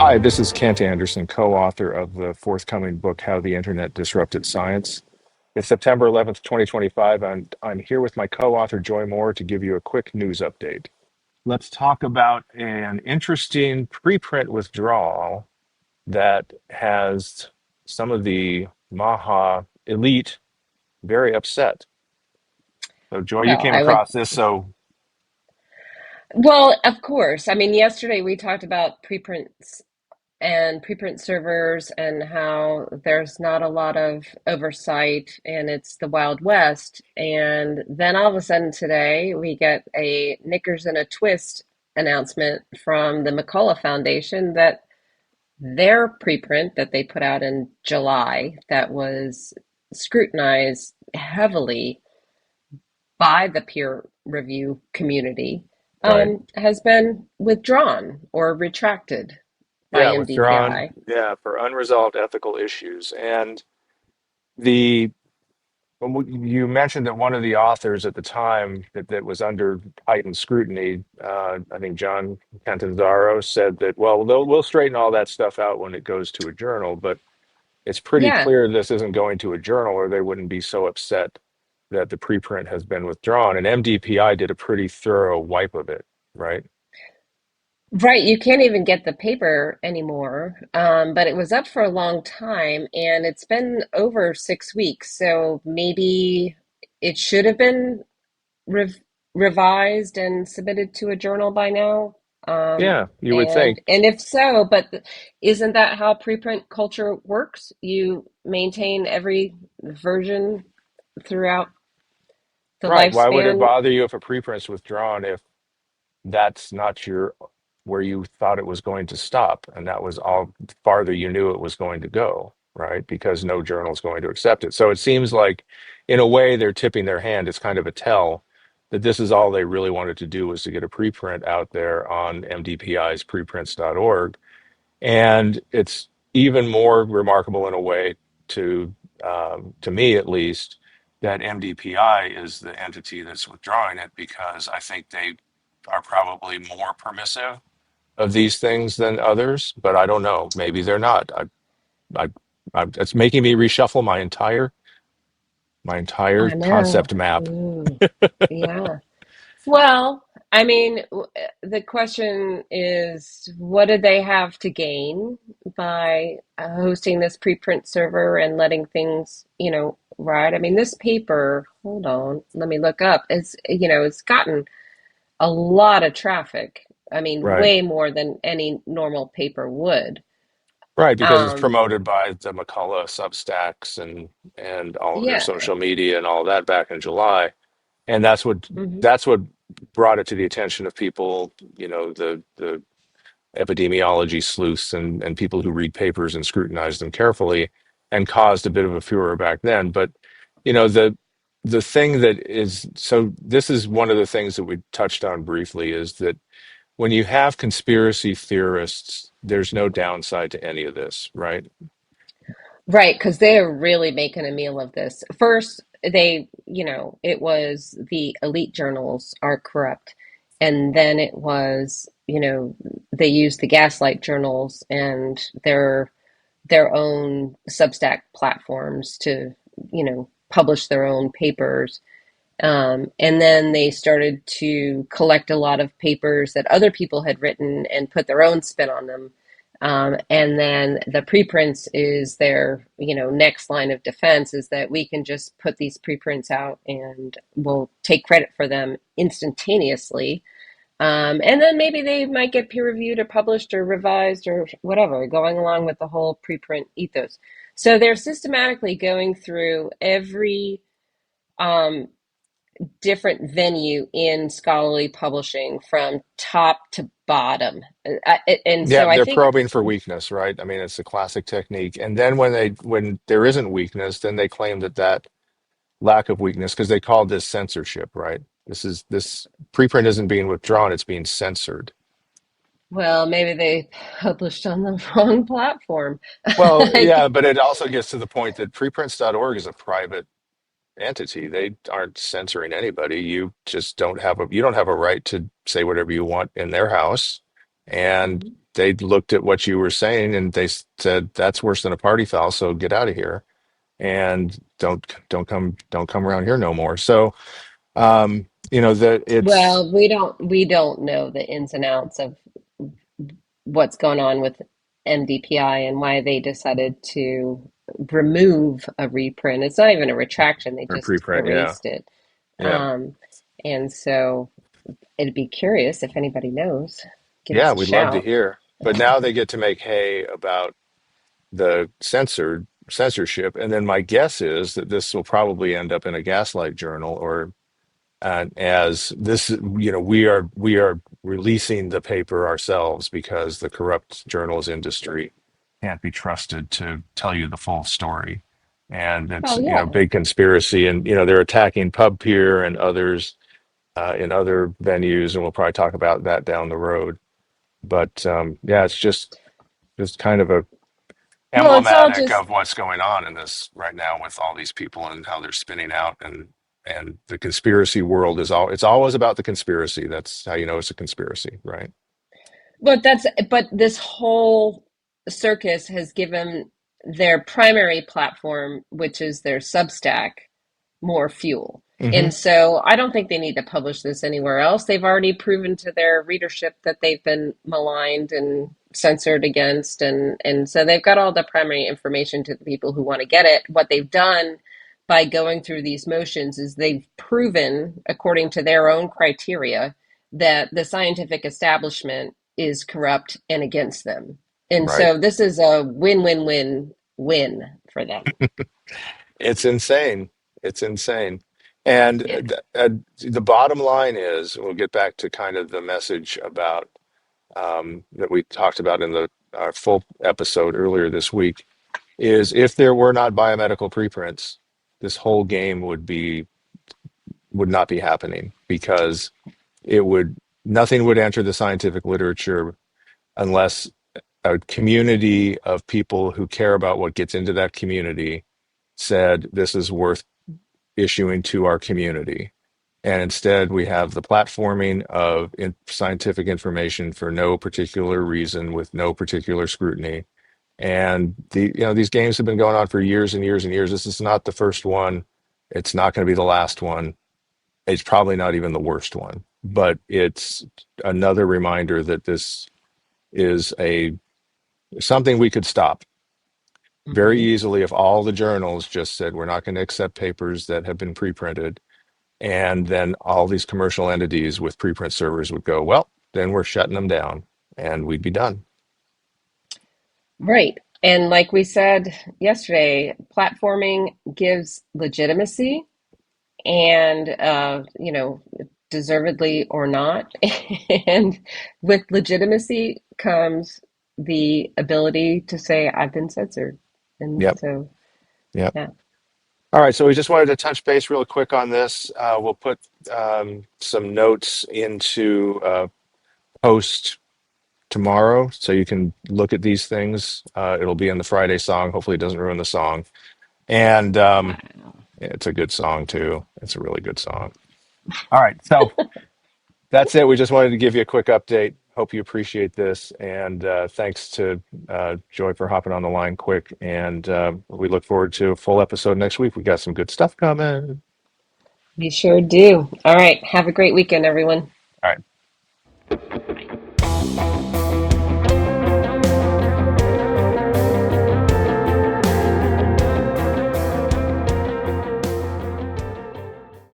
Hi, this is Kent Anderson, co-author of the forthcoming book, How the Internet Disrupted Science. It's September 11th, 2025, and I'm here with my co-author, Joy Moore, to give you a quick news update. Let's talk about an interesting preprint withdrawal that has some of the MAHA elite very upset. So, Joy, you Well, came I would, across this, so well, of course. I mean, yesterday we talked about preprints and preprint servers and how there's not a lot of oversight and it's the Wild West. And then all of a sudden today we get a knickers and a twist announcement from the McCullough Foundation that their preprint that they put out in July that was scrutinized heavily by the peer review community right. has been withdrawn or retracted by Yeah, withdrawn, MDPI. yeah, for unresolved ethical issues. And the you mentioned that one of the authors at the time that was under heightened scrutiny, I think John Catanzaro, said that, well, we'll straighten all that stuff out when it goes to a journal, but it's pretty Yeah, clear this isn't going to a journal or they wouldn't be so upset that the preprint has been withdrawn. And MDPI did a pretty thorough wipe of it, right? right. You can't even get the paper anymore. But it was up for a long time and it's been over 6 weeks. So maybe it should have been rev revised and submitted to a journal by now. Yeah, you would And think. if so, isn't that how preprint culture works? You maintain every version throughout the Right. Why would it lifespan. bother you if a preprint's withdrawn if that's not your where you thought it was going to stop, and that was all farther you knew it was going to go, right? Because no journal is going to accept it. So it seems like, in a way, they're tipping their hand. It's kind of a tell that this is all they really wanted to do was to get a preprint out there on MDPI's preprints.org. And it's even more remarkable in a way to me at least, that MDPI is the entity that's withdrawing it because I think they are probably more permissive of these things than others, but I don't know. Maybe they're not. I, it's making me reshuffle my entire I know. concept map. Yeah. Well, I mean, the question is, what did they have to gain by hosting this preprint server and letting things, ride? I mean, this paper, hold on, let me look up. It's gotten a lot of traffic. I mean, Right. way more than any normal paper would. Right, because it's Um, promoted by the McCullough Substacks and all of their yeah. social media and all of that back in July. And Hmm. that's what brought it to the attention of people, the epidemiology sleuths and people who read papers and scrutinize them carefully, and caused a bit of a furor back then. But the thing that is, so this is one of the things that we touched on briefly, is that when you have conspiracy theorists, there's no downside to any of this, right? Right, because they are really making a meal of this. First, it was the elite journals are corrupt. And then it was, they used the gaslight journals and their own Substack platforms to, publish their own papers. And then they started to collect a lot of papers that other people had written and put their own spin on them. And then the preprints is their, next line of defense is that we can just put these preprints out and we'll take credit for them instantaneously. And then maybe they might get peer reviewed or published or revised or whatever, going along with the whole preprint ethos. So they're systematically going through every um, different venue in scholarly publishing from top to bottom. And Yeah, so I they're think, probing for weakness, right? I mean, it's a classic technique. And then when there isn't weakness, then they claim that lack of weakness, because they call this censorship, right? This preprint isn't being withdrawn, it's being censored. well, maybe they published on the wrong platform. Well, yeah, but it also gets to the point that preprints.org is a private entity. They aren't censoring anybody. You just don't have a right to say whatever you want in their house. And they looked at what you were saying and they said that's worse than a party foul, so get out of here and don't come around here no more. So that it's Well, we don't know the ins and outs of what's going on with MDPI and why they decided to remove a reprint. It's not even a retraction, they or just preprint. Yeah, erased it. yeah, Um, and so it'd be curious if anybody knows, give yeah. us a We'd love to shout. hear. But now they get to make hay about the censorship, and then my guess is that this will probably end up in a Gaslight journal, or as this, we are releasing the paper ourselves because the corrupt journals industry can't be trusted to tell you the full story. And it's, Well, yeah. big conspiracy, and they're attacking PubPeer and others in other venues, and we'll probably talk about that down the road. But yeah, it's just kind of a Well, it's all emblematic just of what's going on in this right now with all these people and how they're spinning out, and the conspiracy world is it's always about the conspiracy. That's how you know it's a conspiracy, right? but this whole circus has given their primary platform, which is their Substack, more fuel. Hmm. And so I don't think they need to publish this anywhere else. They've already proven to their readership that they've been maligned and censored against, and so they've got all the primary information to the people who want to get it. What they've done by going through these motions is they've proven, according to their own criteria, that the scientific establishment is corrupt and against them. And Right. so this is a win-win-win-win for them. It's insane. It's insane. And Yeah. the bottom line is, we'll get back to kind of the message about that we talked about in the our full episode earlier this week, is if there were not biomedical preprints, this whole game would not be happening, because it would nothing would enter the scientific literature unless a community of people who care about what gets into that community said this is worth issuing to our community. And instead, we have the platforming of scientific information for no particular reason, with no particular scrutiny. And these games have been going on for years and years and years. This is not the first one. It's not going to be the last one. It's probably not even the worst one. But it's another reminder that this is a something we could stop very Mhm. easily if all the journals just said we're not going to accept papers that have been pre-printed, and then all these commercial entities with preprint servers would go, well, then we're shutting them down, and we'd be done. Right. And like we said yesterday, platforming gives legitimacy and, deservedly or not. And with legitimacy comes the ability to say, I've been censored. And Yep. so, Yep. yeah, All right, so we just wanted to touch base real quick on this. We'll put some notes into post tomorrow, so you can look at these things. It'll be in the Friday song. Hopefully, it doesn't ruin the song. And it's a good song too. It's a really good song. All right, so that's it. We just wanted to give you a quick update. Hope you appreciate this, and thanks to Joy for hopping on the line quick. And we look forward to a full episode next week. We got some good stuff coming. we sure do. All right. Have a great weekend, everyone. All right.